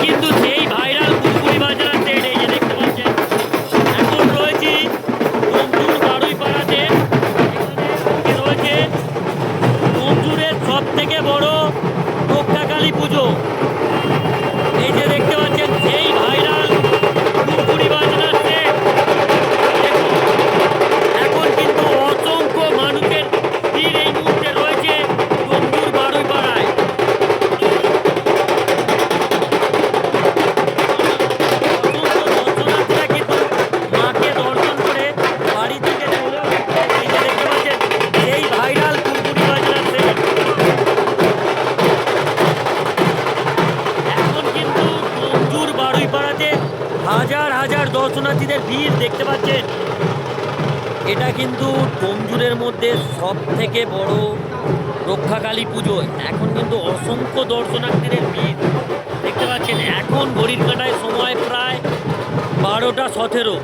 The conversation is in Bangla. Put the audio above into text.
কিন্তু সেই ভাইরাল কুরকুরি বাজনা সেট, এই যে দেখতে পাচ্ছেন। এখন রয়েছি তমজুর বারুইপাড়াতে। এখানে রয়েছে তমজুরের সব থেকে বড় রক্ষাকালী পুজো। এই যে দেখতে পাচ্ছেন সেই ভাইরাল কুরকুরি বাজনা সেট। এখন কিন্তু অসংখ্য মানুষের ভিড় এই মুহূর্তে রয়েছে তমজুর বারুইপাড়ায়। হাজার হাজার দর্শনার্থীদের ভিড় দেখতে পাচ্ছেন। এটা কিন্তু তমজুরের মধ্যে সব থেকে বড় রক্ষাকালী পুজো। এখন কিন্তু অসংখ্য দর্শনার্থীদের ভিড় দেখতে পাচ্ছেন। এখন ঘড়ির কাঁটায় সময় প্রায় 12টা 17।